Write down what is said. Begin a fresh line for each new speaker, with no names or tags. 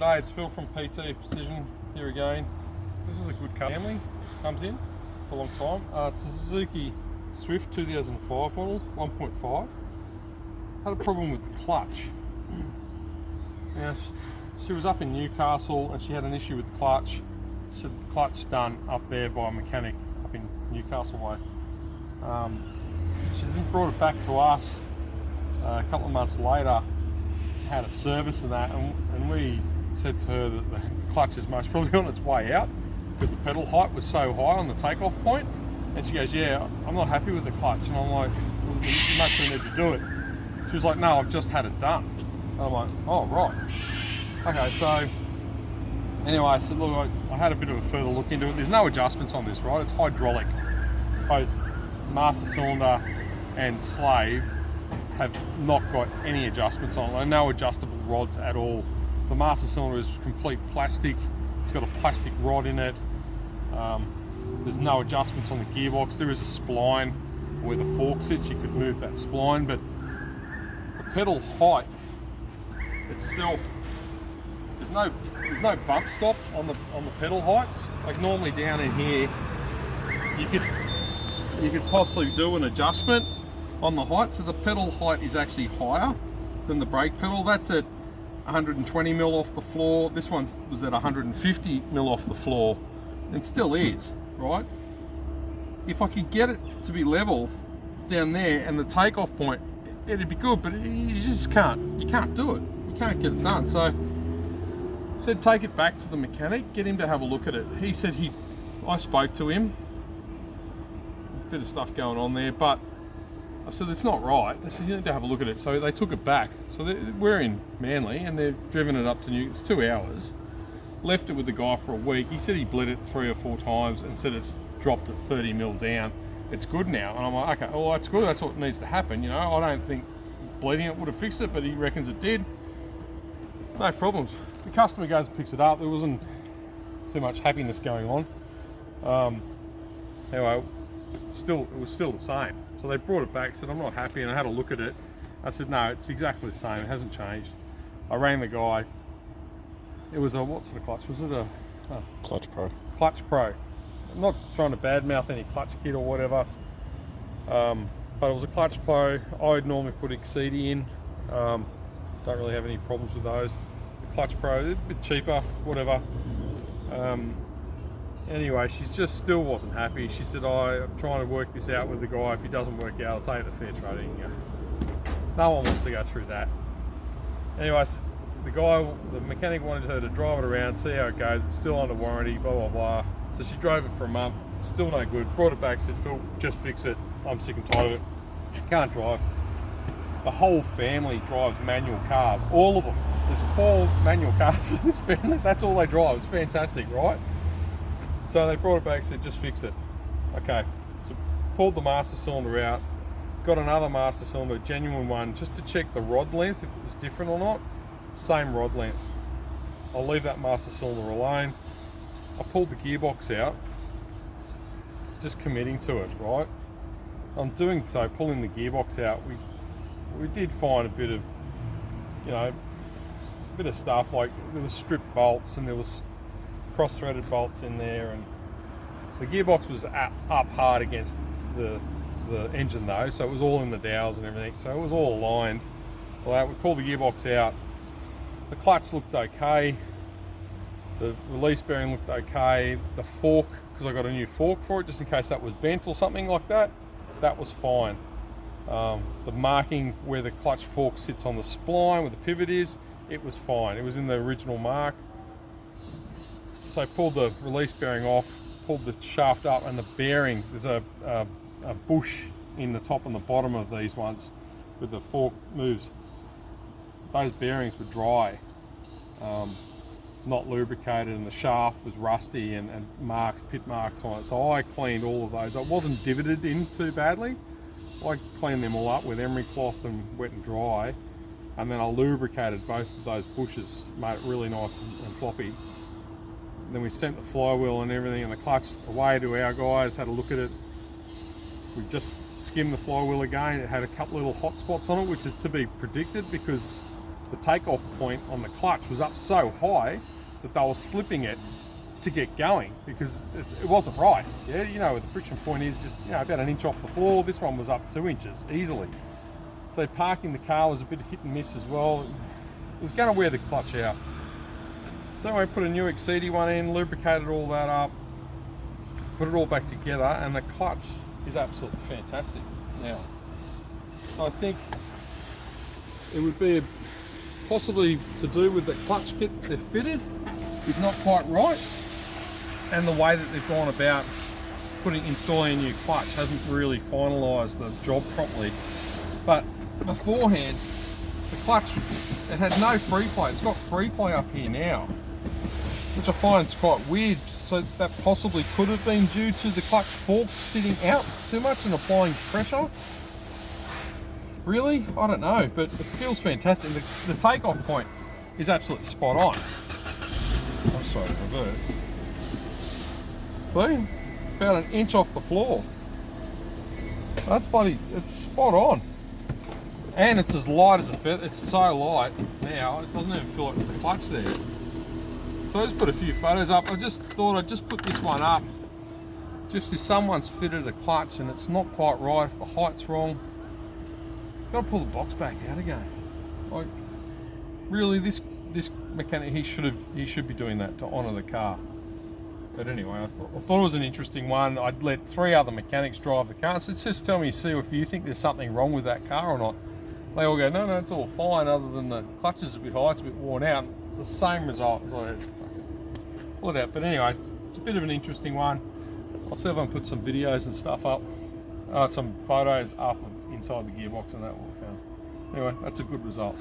G'day, it's Phil from PT Precision here again. This is a good car. Family comes in for a long time. It's a Suzuki Swift 2005 model, 1.5. Had a problem with the clutch. Now, she was up in Newcastle and she had an issue with the clutch. She had the clutch done up there by a mechanic up in Newcastle way. She then brought it back to us a couple of months later, had a service and that, and we said to her that the clutch is most probably on its way out because the pedal height was so high on the takeoff point. And she goes, yeah, I'm not happy with the clutch. And I'm like, well, you must need to do it. She was like, no, I've just had it done. And I'm like, oh, right. Okay, so anyway, I said, look, I had a bit of a further look into it. There's no adjustments on this, right? It's hydraulic. Both master cylinder and slave have not got any adjustments on it. No adjustable rods at all. The master cylinder is complete plastic. It's got a plastic rod in it. There's no adjustments on the gearbox. There is a spline where the fork sits. You could move that spline, but the pedal height itself, there's no bump stop on the pedal heights. Like normally down in here, you could possibly do an adjustment on the height. So the pedal height is actually higher than the brake pedal. That's at 120 mil off the floor. This one was at 150 mil off the floor, and still is, right? If I could get it to be level down there and the takeoff point, it'd be good, but you just can't. You can't do it. You can't get it done. So I said, take it back to the mechanic, get him to have a look at it. He said I spoke to him, a bit of stuff going on there, but I said, it's not right. They said, you need to have a look at it. So they took it back. So we're in Manly and they've driven it up to New. It's 2 hours. Left it with the guy for a week. He said he bled it 3 or 4 times and said it's dropped at 30 mil down. It's good now. And I'm like, okay, well, that's good. That's what needs to happen. You know, I don't think bleeding it would have fixed it, but he reckons it did. No problems. The customer goes and picks it up. There wasn't too much happiness going on. Anyway, it was still the same. So they brought it back, said, I'm not happy, and I had a look at it. I said, no, it's exactly the same, it hasn't changed. I rang the guy. It was a, what sort of clutch? Was it a
Clutch Pro?
Clutch Pro. I'm not trying to badmouth any clutch kit or whatever, but it was a Clutch Pro. I'd normally put Exceedi in. Don't really have any problems with those. The Clutch Pro, a bit cheaper, whatever. Anyway, she just still wasn't happy. She said, I'm trying to work this out with the guy. If he doesn't work out, I'll take it to fair trading. No one wants to go through that. Anyways, the mechanic wanted her to drive it around, see how it goes. It's still under warranty, blah, blah, blah. So she drove it for a month, still no good. Brought it back, said, Phil, just fix it. I'm sick and tired of it. Can't drive. The whole family drives manual cars, all of them. There's 4 manual cars in this family. That's all they drive. It's fantastic, right? So they brought it back, said, just fix it. Okay, so pulled the master cylinder out, got another master cylinder, a genuine one, just to check the rod length, if it was different or not. Same rod length. I'll leave that master cylinder alone. I pulled the gearbox out, just committing to it, right? I'm doing so, pulling the gearbox out, we did find a bit of, you know, a bit of stuff, like there was stripped bolts and there was cross-threaded bolts in there, and the gearbox was up hard against the engine though, so it was all in the dowels and everything, so it was all aligned. Well, we pulled the gearbox out, the clutch looked okay, the release bearing looked okay, the fork, because I got a new fork for it just in case that was bent or something like that, that was fine. The marking where the clutch fork sits on the spline where the pivot is, it was fine, it was in the original mark. So I pulled the release bearing off, pulled the shaft up, and the bearing, there's a bush in the top and the bottom of these ones where the fork moves. Those bearings were dry, not lubricated, and the shaft was rusty and marks, pit marks on it. So I cleaned all of those. I wasn't divoted in too badly. I cleaned them all up with emery cloth and wet and dry, and then I lubricated both of those bushes, made it really nice and floppy. Then we sent the flywheel and everything and the clutch away to our guys, had a look at it. We just skimmed the flywheel again. It had a couple little hot spots on it, which is to be predicted because the takeoff point on the clutch was up so high that they were slipping it to get going because it wasn't right. Yeah, you know, the friction point is just, you know, about an inch off the floor. This one was up 2 inches easily. So parking the car was a bit of hit and miss as well. It was going to wear the clutch out. So I put a new Exceedy one in, lubricated all that up, put it all back together, and the clutch is absolutely fantastic now. So I think it would be possibly to do with the clutch kit they've fitted is not quite right, and the way that they've gone about installing a new clutch hasn't really finalised the job properly. But beforehand, the clutch, it had no free play. It's got free play up here now, which I find is quite weird. So that possibly could have been due to the clutch fork sitting out too much and applying pressure. Really? I don't know, but it feels fantastic. The takeoff point is absolutely spot on. I'm sorry, reverse. See? About an inch off the floor. That's bloody, it's spot on. And it's as light as a feather. It's so light now, it doesn't even feel like there's a clutch there. So I just put a few photos up. I just thought I'd just put this one up. Just if someone's fitted a clutch and it's not quite right, if the height's wrong, got to pull the box back out again. Like, really, this mechanic, he should be doing that to honour the car. But anyway, I thought it was an interesting one. I'd let 3 other mechanics drive the car. So just tell me, see if you think there's something wrong with that car or not. They all go, no, it's all fine, other than the clutch is a bit high, it's a bit worn out. It's the same result as I had to fucking pull it out. But anyway, it's a bit of an interesting one. I'll see if I can put some videos and stuff up, some photos up of inside the gearbox, and that will be found. Anyway, that's a good result.